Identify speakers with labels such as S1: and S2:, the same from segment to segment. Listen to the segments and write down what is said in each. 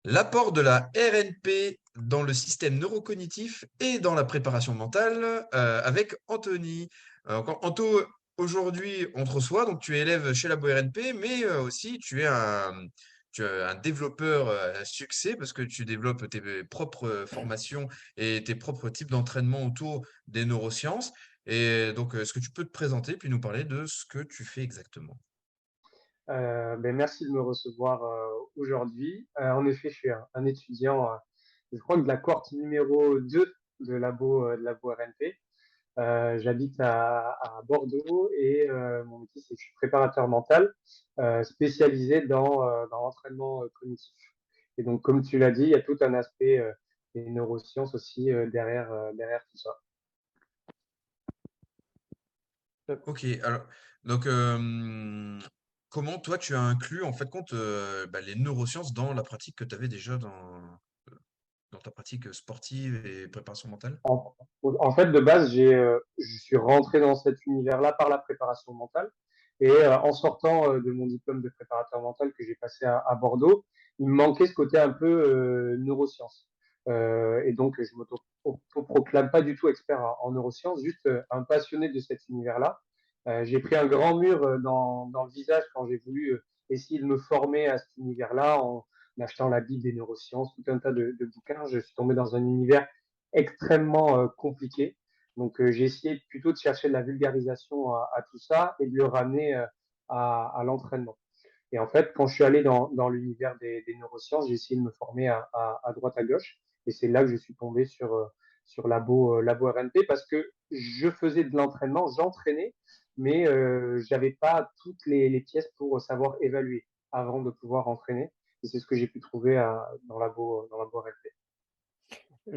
S1: L'apport de la RNP dans le système neurocognitif et dans la préparation mentale, avec Anthony. Anto, aujourd'hui, on te reçoit, donc tu es élève chez Labo RNP, mais aussi tu es un développeur à succès parce que tu développes tes propres formations et tes propres types d'entraînement autour des neurosciences. Et donc, est-ce que tu peux te présenter puis nous parler de ce que tu fais exactement?
S2: Merci de me recevoir aujourd'hui. En effet, je suis un étudiant, je crois que de la cohorte numéro 2 de Labo RNP. J'habite à Bordeaux et mon métier, c'est que je suis préparateur mental spécialisé dans l'entraînement cognitif. Et donc, comme tu l'as dit, il y a tout un aspect des neurosciences aussi derrière tout ça.
S1: Ok, alors, donc, comment toi tu as inclus en fait compte les neurosciences dans la pratique que tu avais déjà dans ta pratique sportive et préparation mentale?
S2: En, en fait, de base, je suis rentré dans cet univers-là par la préparation mentale. Et en sortant de mon diplôme de préparateur mental que j'ai passé à Bordeaux, il me manquait ce côté un peu neurosciences. Et donc, je ne m'autoproclame pas du tout expert en neurosciences, juste un passionné de cet univers-là. J'ai pris un grand mur dans le visage quand j'ai voulu essayer de me former à cet univers-là en achetant la Bible des neurosciences, tout un tas de bouquins. Je suis tombé dans un univers extrêmement compliqué. Donc, j'ai essayé plutôt de chercher de la vulgarisation à tout ça et de le ramener à l'entraînement. Et en fait, quand je suis allé dans l'univers des neurosciences, j'ai essayé de me former à droite à gauche. Et c'est là que je suis tombé sur Labo RNP parce que je faisais de l'entraînement, j'entraînais, mais j'avais pas toutes les pièces pour savoir évaluer avant de pouvoir entraîner. Et c'est ce que j'ai pu trouver dans Labo RNP.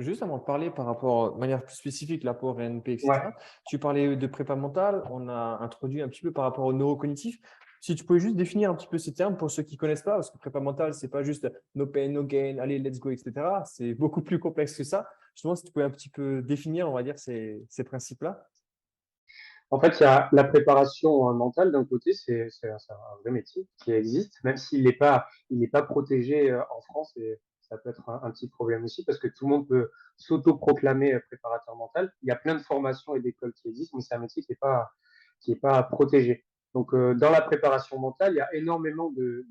S3: Juste avant de parler par rapport de manière plus spécifique, l'apport RNP, et
S2: Ouais.
S3: cetera, tu parlais de prépa mentale, on a introduit un petit peu par rapport au neurocognitif. Si tu pouvais juste définir un petit peu ces termes pour ceux qui connaissent pas, parce que prépa mentale, c'est pas juste no pain, no gain, allez, let's go, etc. C'est beaucoup plus complexe que ça. Justement, si tu pouvais un petit peu définir, on va dire, ces principes-là.
S2: En fait, il y a la préparation mentale d'un côté, c'est un vrai métier qui existe, même s'il n'est pas protégé en France et ça peut être un petit problème aussi parce que tout le monde peut s'auto-proclamer préparateur mental. Il y a plein de formations et d'écoles qui existent, mais c'est un métier qui est pas protégé. Donc, dans la préparation mentale, il y a énormément de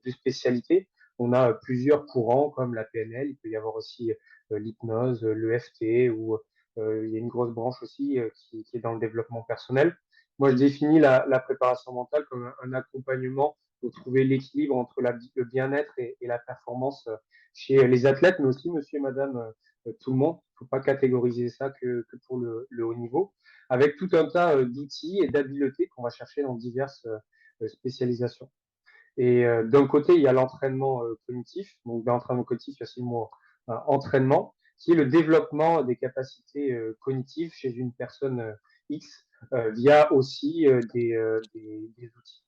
S2: spécialités. On a plusieurs courants comme la PNL, il peut y avoir aussi l'hypnose, l'EFT ou il y a une grosse branche aussi qui est dans le développement personnel. Moi, je définis la préparation mentale comme un accompagnement pour trouver l'équilibre entre le bien-être et la performance chez les athlètes, mais aussi monsieur et madame, tout le monde. Il ne faut pas catégoriser ça que pour le haut niveau, avec tout un tas d'outils et d'habiletés qu'on va chercher dans diverses spécialisations. Et d'un côté, il y a l'entraînement cognitif. Donc, dans l'entraînement cognitif, il y a aussi le mot entraînement, qui est le développement des capacités cognitives chez une personne X via aussi des outils.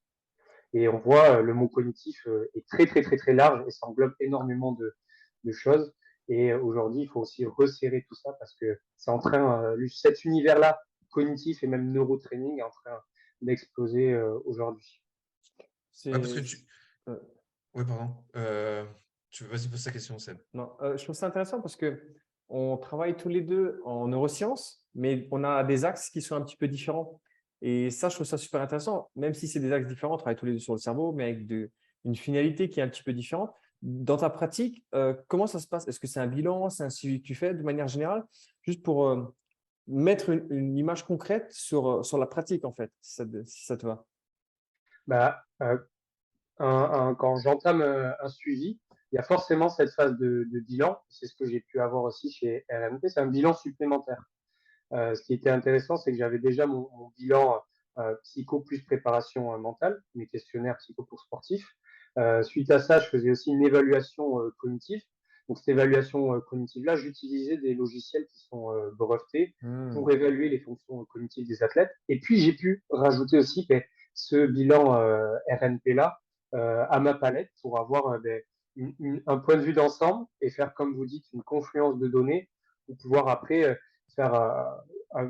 S2: Et on voit le mot cognitif est très, très, très, très large et ça englobe énormément de choses. Et aujourd'hui, il faut aussi resserrer tout ça parce que c'est en train, cet univers-là, cognitif et même neurotraining, est en train d'exploser aujourd'hui.
S1: Ouais, parce que
S3: C'est,
S1: tu...
S3: euh,
S1: Ouais, pardon. Vas-y, pose ta question, Seb.
S3: Non, je trouve ça intéressant parce que on travaille tous les deux en neurosciences, mais on a des axes qui sont un petit peu différents. Et ça, je trouve ça super intéressant. Même si c'est des axes différents, on travaille tous les deux sur le cerveau, mais avec une finalité qui est un petit peu différente. Dans ta pratique, comment ça se passe? Est-ce que c'est un bilan, c'est un suivi que tu fais de manière générale? Juste pour mettre une image concrète sur la pratique, en fait, si ça te va.
S2: Bah, quand j'entame un suivi, il y a forcément cette phase de bilan. C'est ce que j'ai pu avoir aussi chez RMP. C'est un bilan supplémentaire. Ce qui était intéressant, c'est que j'avais déjà mon bilan psycho plus préparation mentale, mes questionnaires psycho pour sportifs. Suite à ça, je faisais aussi une évaluation cognitive. Donc, cette évaluation cognitive-là, j'utilisais des logiciels qui sont brevetés
S3: Hmm.
S2: pour évaluer les fonctions cognitives des athlètes. Et puis, j'ai pu rajouter aussi ce bilan RNP-là à ma palette pour avoir un point de vue d'ensemble et faire, comme vous dites, une confluence de données pour pouvoir après faire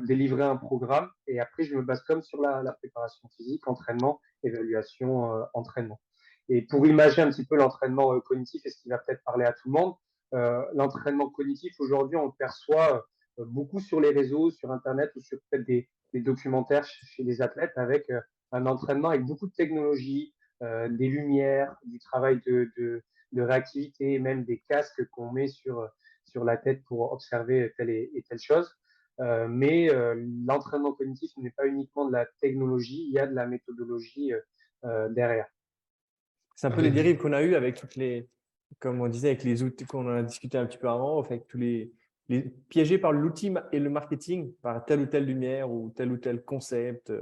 S2: délivrer un programme et après je me base comme sur la préparation physique, entraînement, évaluation, entraînement. Et pour imaginer un petit peu l'entraînement cognitif et ce qui va peut-être parler à tout le monde, l'entraînement cognitif, aujourd'hui, on le perçoit beaucoup sur les réseaux, sur Internet ou sur peut-être des documentaires chez les athlètes avec un entraînement avec beaucoup de technologie, des lumières, du travail de réactivité, même des casques qu'on met sur la tête pour observer telle et telle chose. Mais l'entraînement cognitif n'est pas uniquement de la technologie, il y a de la méthodologie derrière.
S3: C'est un peu les
S4: Avec,
S3: dérives qu'on a eues avec toutes les, comme on disait, avec les outils qu'on en a discuté un petit peu avant, avec tous les piégés par l'outil et le marketing, par telle ou telle lumière ou tel concept,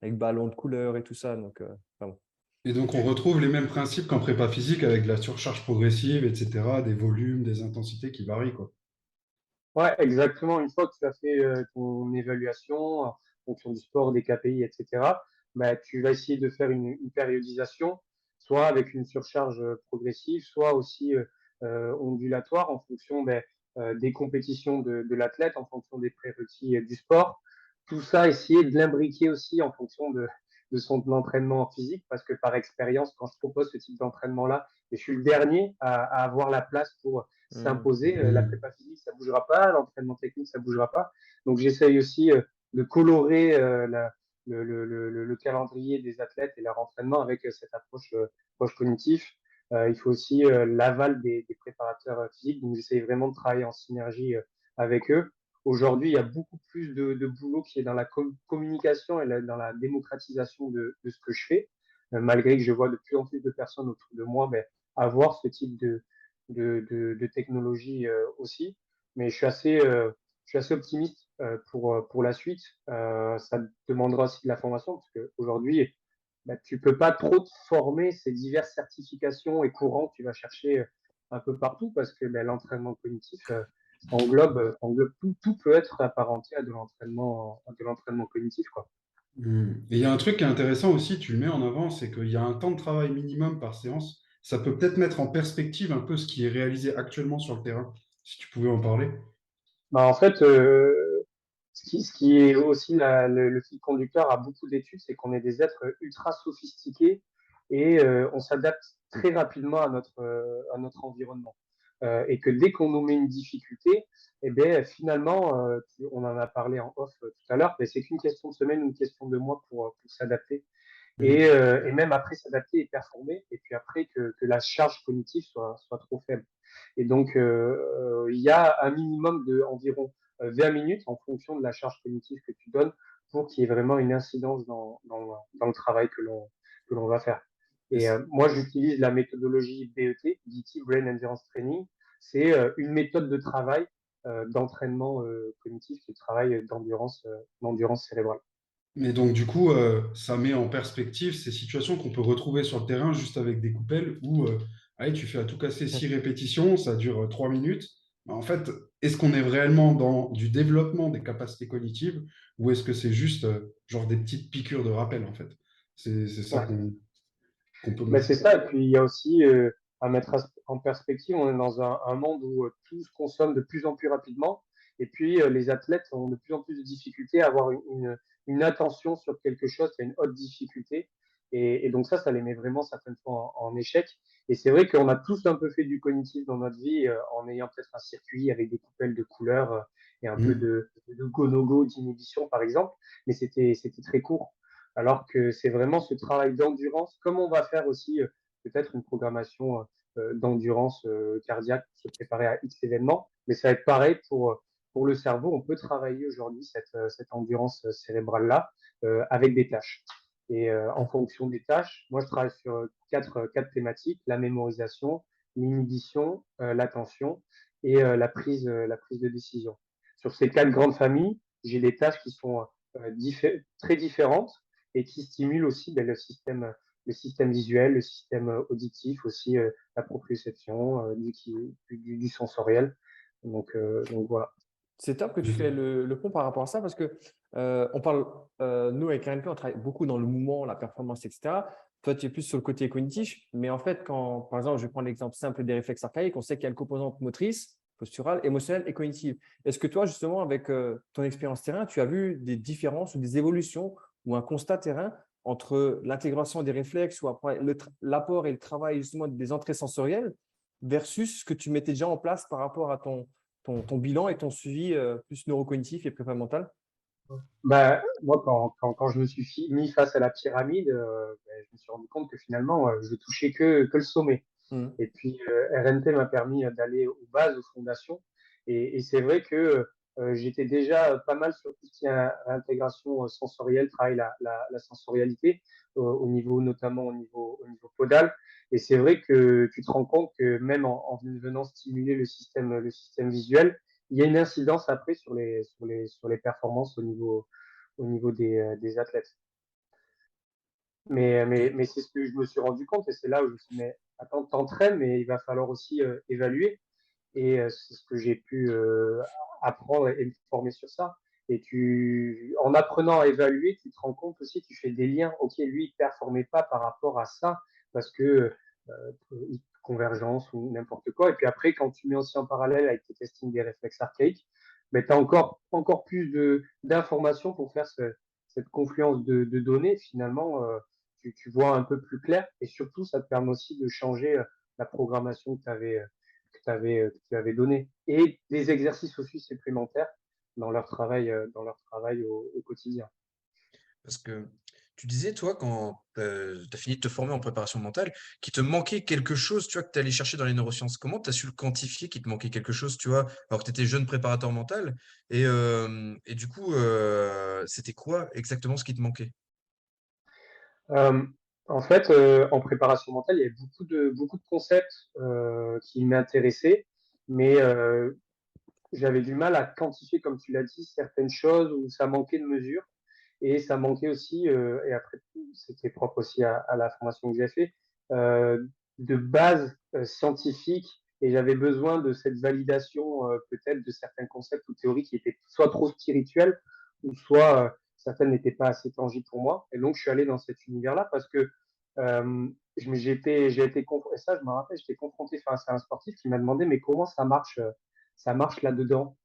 S3: avec ballon de couleur et tout ça. Donc, vraiment.
S4: et donc, on retrouve les mêmes principes qu'en prépa physique avec de la surcharge progressive, etc., des volumes, des intensités qui varient, quoi.
S2: Ouais, exactement. Une fois que tu as fait ton évaluation en fonction du sport, des KPI, etc., bah, tu vas essayer de faire une périodisation, soit avec une surcharge progressive, soit aussi ondulatoire en fonction des compétitions de l'athlète, en fonction des prérequis du sport. Tout ça, essayer de l'imbriquer aussi en fonction de son entraînement physique, parce que par expérience, quand je propose ce type d'entraînement-là, et je suis le dernier à avoir la place pour s'imposer. La prépa physique, ça bougera pas. L'entraînement technique, ça bougera pas. Donc, j'essaye aussi de colorer le calendrier des athlètes et leur entraînement avec cette approche cognitive. Il faut aussi l'aval des préparateurs physiques. Donc, j'essaye vraiment de travailler en synergie avec eux. Aujourd'hui, il y a beaucoup plus de boulot qui est dans la communication et dans la démocratisation de ce que je fais, malgré que je vois de plus en plus de personnes autour de moi avoir ce type de technologie aussi. Mais je suis assez optimiste pour la suite. Ça demandera aussi de la formation parce qu'aujourd'hui, bah, tu peux pas trop te former ces diverses certifications et courants que tu vas chercher un peu partout parce que bah, l'entraînement cognitif englobe tout. Tout peut être apparenté à de l'entraînement cognitif, quoi.
S4: Et il y a un truc qui est intéressant aussi, tu le mets en avant, c'est qu'il y a un temps de travail minimum par séance. Ça peut peut-être mettre en perspective un peu ce qui est réalisé actuellement sur le terrain, si tu pouvais en parler.
S2: Bah, en fait, ce qui est aussi le fil conducteur à beaucoup d'études, c'est qu'on est des êtres ultra sophistiqués et on s'adapte très rapidement à notre environnement. Et que dès qu'on nous met une difficulté, eh bien, finalement, on en a parlé en off tout à l'heure, mais c'est qu'une question de semaine ou une question de mois pour s'adapter. Et même après s'adapter et performer, et puis après que la charge cognitive soit trop faible. Et donc, il y a un minimum d'environ 20 minutes en fonction de la charge cognitive que tu donnes pour qu'il y ait vraiment une incidence dans le travail que l'on va faire. Et moi, j'utilise la méthodologie BET, BT, Brain Endurance Training. C'est une méthode de travail d'entraînement cognitif, qui est le travail d'endurance cérébrale.
S4: Mais donc, du coup, ça met en perspective ces situations qu'on peut retrouver sur le terrain juste avec des coupelles où allez, tu fais à tout casser 6 répétitions, ça dure 3 minutes. Mais en fait, est-ce qu'on est réellement dans du développement des capacités cognitives ou est-ce que c'est juste genre des petites piqûres de rappel, en fait? C'est ça
S2: Ouais.
S4: qu'on peut
S2: Ben,
S4: mettre.
S2: c'est ça. Et puis, il y a aussi à mettre en perspective, on est dans un monde où tout se consomme de plus en plus rapidement. Et puis, les athlètes ont de plus en plus de difficultés à avoir une attention sur quelque chose qui a une haute difficulté. Et donc, ça les met vraiment certaines fois en échec. Et c'est vrai qu'on a tous un peu fait du cognitif dans notre vie en ayant peut-être un circuit avec des coupelles de couleurs et un peu
S4: Mm.
S2: de go-no-go, d'inhibition, par exemple. Mais c'était très court. Alors que c'est vraiment ce travail d'endurance, comme on va faire aussi peut-être une programmation d'endurance cardiaque pour se préparer à X événements, mais ça va être pareil pour le cerveau. On peut travailler aujourd'hui cette endurance cérébrale-là avec des tâches. Et en fonction des tâches, moi je travaille sur quatre thématiques, la mémorisation, l'inhibition, l'attention et la prise de décision. Sur ces 4 grandes familles, j'ai des tâches qui sont très différentes et qui stimule aussi le système visuel, le système auditif, aussi la proprioception, du sensoriel. Donc voilà.
S3: C'est top que tu fais le pont par rapport à ça parce que on parle, nous avec RNP, on travaille beaucoup dans le mouvement, la performance, etc. Toi, tu es plus sur le côté cognitif, mais en fait, quand, par exemple, je vais prendre l'exemple simple des réflexes archaïques, on sait qu'il y a une composante motrice, posturale, émotionnelle et cognitive. Est-ce que toi, justement, avec ton expérience terrain, tu as vu des différences ou des évolutions ou un constat terrain entre l'intégration des réflexes ou après l'apport et le travail justement des entrées sensorielles versus ce que tu mettais déjà en place par rapport à ton bilan et ton suivi plus neurocognitif et prépa mentale?
S2: Bah, moi, quand je me suis mis face à la pyramide, je me suis rendu compte que finalement, je touchais que le sommet.
S3: Mhm.
S2: Et puis, RNT m'a permis d'aller aux bases, aux fondations. Et c'est vrai que j'étais déjà pas mal sur tout ce qui est intégration sensorielle, travail la sensorialité, au niveau, notamment au niveau podal. Et c'est vrai que tu te rends compte que même en venant stimuler le système visuel, il y a une incidence après sur les performances au niveau des athlètes.
S1: Ok.
S2: Mais c'est ce que je me suis rendu compte et c'est là où je me suis dit, mais attends, t'entraînes, mais il va falloir aussi évaluer. Et c'est ce que j'ai pu apprendre et me former sur ça. Et en apprenant à évaluer, tu te rends compte aussi, tu fais des liens. Ok, lui, il ne performait pas par rapport à ça parce que convergence ou n'importe quoi. Et puis après, quand tu mets aussi en parallèle avec tes testings des réflexes archaïques, ben, tu as encore plus d'informations pour faire cette confluence de données. Finalement, tu vois un peu plus clair et surtout, ça te permet aussi de changer la programmation que tu avais donné et des exercices aussi supplémentaires dans leur travail au quotidien.
S1: Parce que tu disais, toi, quand tu as fini de te former en préparation mentale, qu'il te manquait quelque chose, tu vois, que tu allais chercher dans les neurosciences. Comment tu as su le quantifier qu'il te manquait quelque chose, tu vois, alors que tu étais jeune préparateur mental? Et du coup, c'était quoi exactement ce qui te manquait?
S2: Euh, En fait, en préparation mentale, il y avait beaucoup de concepts qui m'intéressaient, mais j'avais du mal à quantifier, comme tu l'as dit, certaines choses où ça manquait de mesure. Et ça manquait aussi, et après, c'était propre aussi à la formation que j'ai fait, euh, de base scientifique. Et j'avais besoin de cette validation peut-être de certains concepts ou théories qui étaient soit trop spirituelles, ou soit certaines n'étaient pas assez tangibles pour moi. Et donc, je suis allé dans cet univers-là parce que j'ai été confronté, et ça, je me rappelle, j'étais confronté face à un sportif qui m'a demandé, mais comment ça marche là-dedans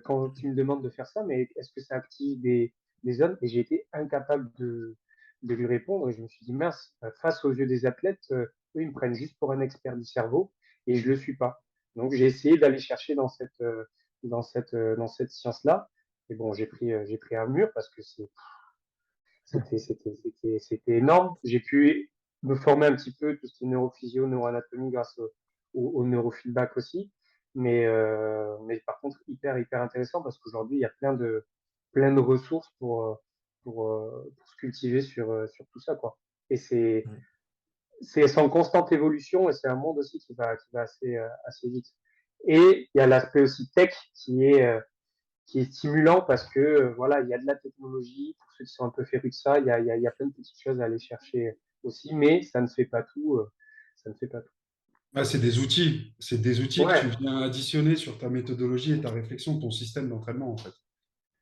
S2: quand tu me demandes de faire ça, mais est-ce que ça active des zones? Et j'ai été incapable de lui répondre. Et je me suis dit, mince, face aux yeux des athlètes, eux, ils me prennent juste pour un expert du cerveau et je ne le suis pas. Donc, j'ai essayé d'aller chercher dans cette science-là. Et bon, j'ai pris un mur parce que c'était énorme. J'ai pu me former un petit peu tout ce qui est neurophysio, neuroanatomie grâce au neurofeedback aussi. Mais par contre, hyper intéressant parce qu'aujourd'hui, il y a plein de ressources pour se cultiver sur tout ça, quoi. Et
S1: Mm.
S2: c'est en constante évolution et c'est un monde aussi qui va assez vite. Et il y a l'aspect aussi tech qui est stimulant parce que voilà, il y a de la technologie pour ceux qui sont un peu férus de ça, il y a plein de petites choses à aller chercher aussi, mais ça ne fait pas tout. Ça ne fait pas tout.
S4: Ah, c'est des outils. C'est des outils que tu
S2: Ouais.
S4: viens additionner sur ta méthodologie et ta réflexion, ton système d'entraînement, en fait.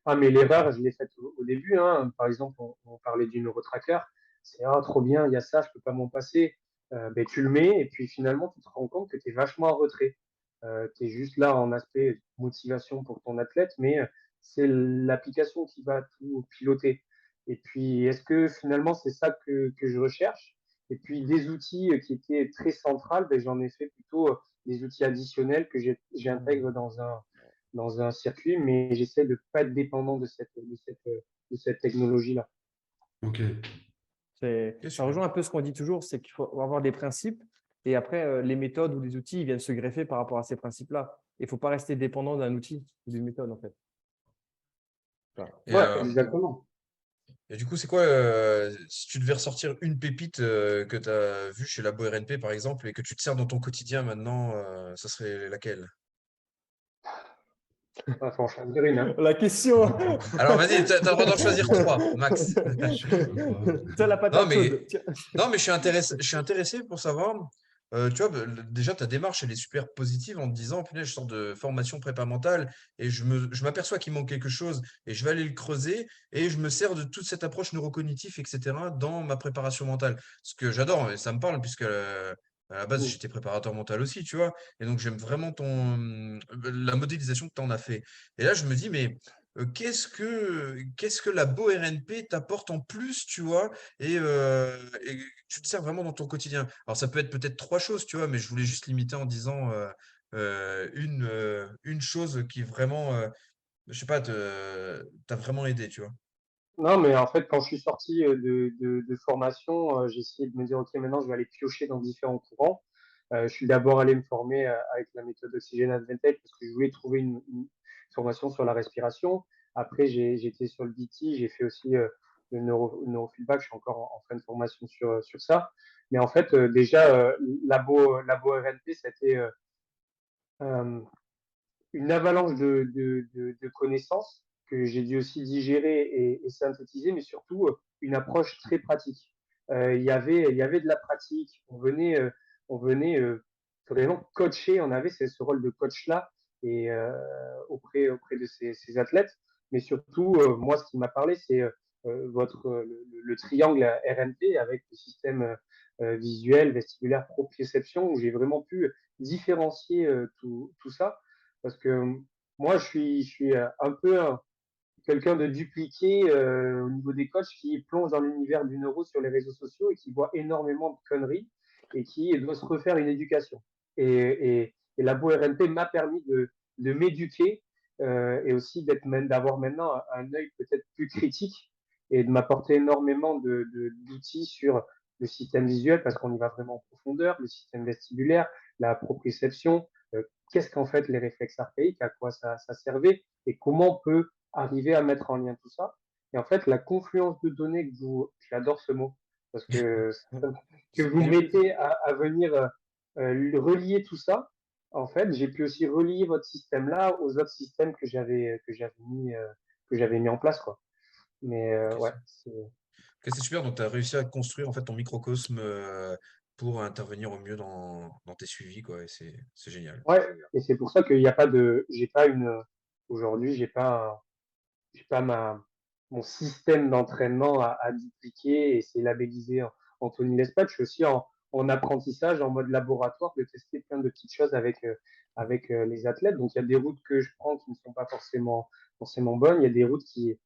S2: Ah, mais l'erreur, je l'ai faite au début. Hein. Par exemple, on parlait du neurotracker. C'est ah, trop bien, il y a ça, je peux pas m'en passer. Ben, tu le mets et puis finalement, tu te rends compte que tu es vachement en retrait. Tu es juste là en aspect motivation pour ton athlète, mais c'est l'application qui va tout piloter. Et puis, est-ce que finalement, c'est ça que je recherche? Et puis, des outils qui étaient très centrales, ben, j'en ai fait plutôt des outils additionnels que j'intègre dans un circuit, mais j'essaie de ne pas être dépendant de cette technologie-là.
S4: Ok.
S1: Ok,
S3: Ça
S1: super.
S3: rejoint un peu ce qu'on dit toujours, c'est qu'il faut avoir des principes et après, les méthodes ou les outils ils viennent se greffer par rapport à ces principes-là. Il ne faut pas rester dépendant d'un outil ou d'une méthode, en fait. Voilà.
S1: Et,
S2: Ouais, exactement.
S1: et du coup, c'est quoi, si tu devais ressortir une pépite que tu as vue chez Labo RNP, par exemple, et que tu te sers dans ton quotidien maintenant, ça serait laquelle?
S2: Il faut en choisir une. Hein.
S3: La question.
S1: Alors, vas-y, tu as le droit d'en choisir trois, max.
S4: Je sais pas.
S3: Tu as la
S1: Non,
S3: patate chaude.
S1: mais,
S3: Tiens.
S1: non, mais je suis intéressé pour savoir. Tu vois, bah, déjà, ta démarche, elle est super positive en te disant, punaise, je sors de formation prépa mentale et je m'aperçois qu'il manque quelque chose et je vais aller le creuser et je me sers de toute cette approche neurocognitive, etc., dans ma préparation mentale. Ce que j'adore, et ça me parle, puisque à la base,
S2: Mm.
S1: j'étais préparateur mental aussi, tu vois. Et donc, j'aime vraiment la modélisation que tu en as fait. Et là, je me dis, mais qu'est-ce que la Beau RNP t'apporte en plus, tu vois, et que tu te sers vraiment dans ton quotidien. Alors ça peut être peut-être trois choses, tu vois, mais je voulais juste limiter en disant une chose qui vraiment, je sais pas, t'a vraiment aidé, tu vois.
S2: Non, mais en fait, quand je suis sorti de formation, j'ai essayé de me dire, OK, maintenant, je vais aller piocher dans différents courants. Je suis d'abord allé me former avec la méthode Oxygen Advantage parce que je voulais trouver une formation sur la respiration. Après, j'étais sur le DT, j'ai fait aussi le neurofeedback. Je suis encore en fin de formation sur ça. Mais en fait, déjà, labo RNP, c'était euh, une avalanche de connaissances que j'ai dû aussi digérer et synthétiser, mais surtout une approche très pratique. Il y avait de la pratique. On venait vraiment coacher. On avait ce rôle de coach-là et auprès de ces athlètes. Mais surtout, moi, ce qui m'a parlé, c'est le triangle RNP avec le système visuel, vestibulaire, proprioception, où j'ai vraiment pu différencier tout ça parce que moi, je suis un peu quelqu'un de dupliqué au niveau des coachs qui plonge dans l'univers du neuro sur les réseaux sociaux et qui voit énormément de conneries et qui doit se refaire une éducation. Et la RNP m'a permis de m'éduquer et aussi d'avoir maintenant un œil peut-être plus critique et de m'apporter énormément d'outils sur le système visuel parce qu'on y va vraiment en profondeur, le système vestibulaire, la proprioception, qu'est-ce qu'en fait les réflexes archaïques, à quoi ça servait et comment on peut arriver à mettre en lien tout ça. Et en fait, la confluence de données j'adore ce mot, parce que que
S3: Ça
S2: vous
S3: fait du plaisir.
S2: mettez à venir relier tout ça, en fait, j'ai pu aussi relier votre système-là aux autres systèmes que j'avais mis en place, quoi. Mais
S1: Ok,
S2: ouais,
S1: ok, c'est super. Donc, tu as réussi à construire en fait ton microcosme pour intervenir au mieux dans tes suivis, quoi. Et c'est génial.
S2: ouais, et c'est pour ça qu'il n'y a pas j'ai pas aujourd'hui, j'ai pas mon système d'entraînement à dupliquer et c'est labellisé Anthony Lespat. Je suis aussi en apprentissage, en mode laboratoire, de tester plein de petites choses avec les athlètes. Donc, il y a des routes que je prends qui ne sont pas forcément bonnes. Il y a des routes qui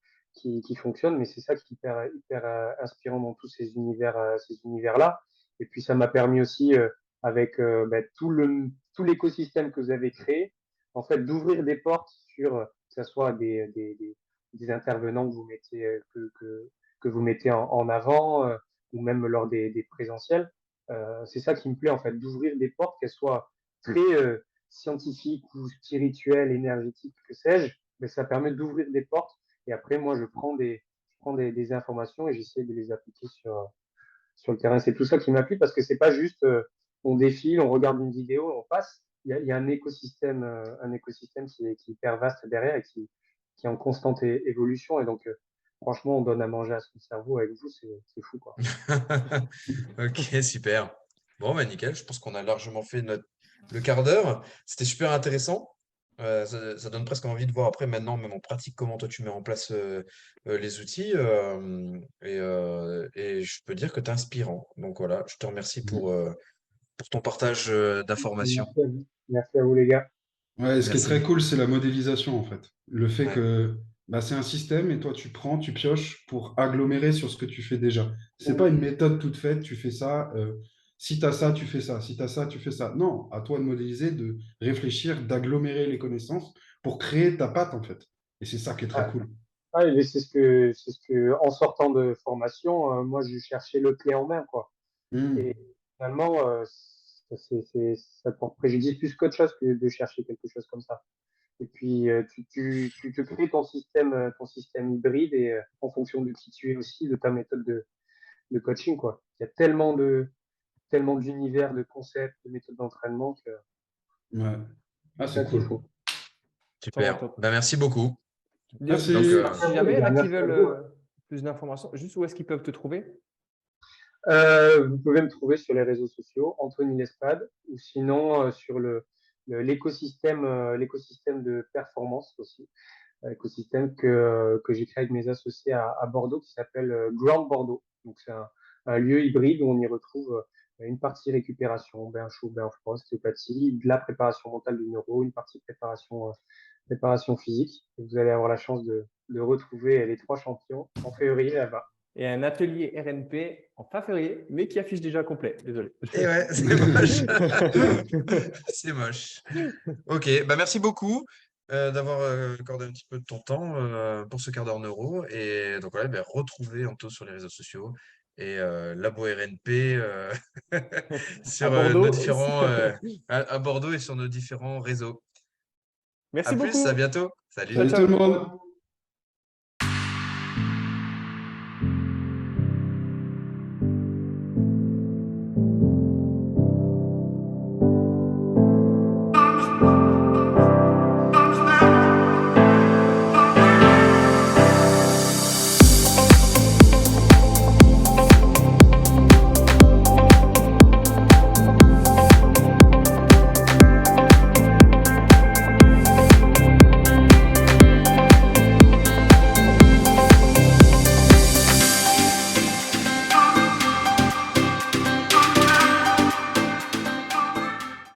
S2: fonctionnent, mais c'est ça qui est hyper inspirant dans tous ces univers-là. Et puis, ça m'a permis aussi, avec tout l'écosystème que vous avez créé, en fait, d'ouvrir des portes sur, que ce soit des intervenants que vous mettez en avant ou même lors des présentiels. C'est ça qui me plaît en fait, d'ouvrir des portes, qu'elles soient très scientifiques ou spirituelles, énergétiques, que sais-je, mais ça permet d'ouvrir des portes. Et après, moi, je prends des informations et j'essaie de les appliquer sur le terrain. C'est tout ça qui m'a plu parce que c'est pas juste on défile, on regarde une vidéo, on passe. Il y a un écosystème qui est hyper vaste derrière et qui est en constante évolution. Et donc, franchement, on donne à manger à son cerveau avec vous, c'est fou, quoi.
S1: Ok, super. Bon, bah nickel. Je pense qu'on a largement fait le quart d'heure. C'était super intéressant. Ça donne presque envie de voir après maintenant, même en pratique, comment toi tu mets en place les outils. Et je peux dire que tu es inspirant. Donc voilà, je te remercie pour ton partage d'informations.
S2: Merci à vous. Merci à vous, les gars.
S4: Ouais, ce qui est très
S1: Merci.
S4: cool, c'est la modélisation en fait. Le fait
S1: Ouais.
S4: que bah, c'est un système et toi tu prends, tu pioches pour agglomérer sur ce que tu fais déjà. C'est pas une méthode toute faite, tu fais ça, si tu as ça, tu fais ça, si tu as ça, tu fais ça. Non, à toi de modéliser, de réfléchir, d'agglomérer les connaissances pour créer ta patte en fait. Et c'est ça qui est très
S2: Ouais.
S4: cool.
S2: Ouais, mais en sortant de formation, moi, je cherchais le clé en main, quoi.
S4: Hmm.
S2: Et finalement, ça porte préjudice plus qu'autre chose que de chercher quelque chose comme ça. Et puis, tu te crées ton système hybride et en fonction de qui tu es aussi, de ta méthode de coaching, quoi. Il y a tellement d'univers, de concepts, de méthodes d'entraînement que
S4: Ouais. Ah,
S2: c'est
S4: c'est
S2: ça qu'il
S4: cool.
S2: faut.
S3: Top,
S1: Super.
S3: top.
S1: Ben, merci beaucoup. Donc,
S3: Si,
S4: Merci.
S2: Merci à
S3: si
S2: vous, les
S3: jamais il y en
S2: gars.
S3: a qui
S2: Merci à
S3: veulent
S2: vous.
S3: plus d'informations, juste où est-ce qu'ils peuvent te trouver?
S2: Vous pouvez me trouver sur les réseaux sociaux, Anthony Lespade, ou sinon sur l'écosystème de performance aussi, écosystème que j'ai créé avec mes associés à Bordeaux qui s'appelle Ground Bordeaux. Donc c'est un lieu hybride où on y retrouve une partie récupération, bain chaud, bain froid, ostéopathie, de la préparation mentale du neuro, une partie préparation physique. Et vous allez avoir la chance de retrouver les 3 champions en février là-bas.
S3: Et un atelier RNP en fin février, mais qui affiche déjà complet. Désolé.
S1: Et ouais, c'est moche. C'est moche. Ok, bah merci beaucoup d'avoir accordé un petit peu de ton temps pour ce quart d'heure neuro. Et donc voilà, retrouvez Anto sur les réseaux sociaux et Labo RNP sur
S3: À
S1: nos
S3: Bordeaux.
S1: différents à Bordeaux et sur nos différents réseaux.
S3: Merci
S1: À plus, à
S3: beaucoup.
S1: bientôt.
S3: Ciao,
S1: Salut.
S4: Salut tout le
S3: ciao.
S4: monde!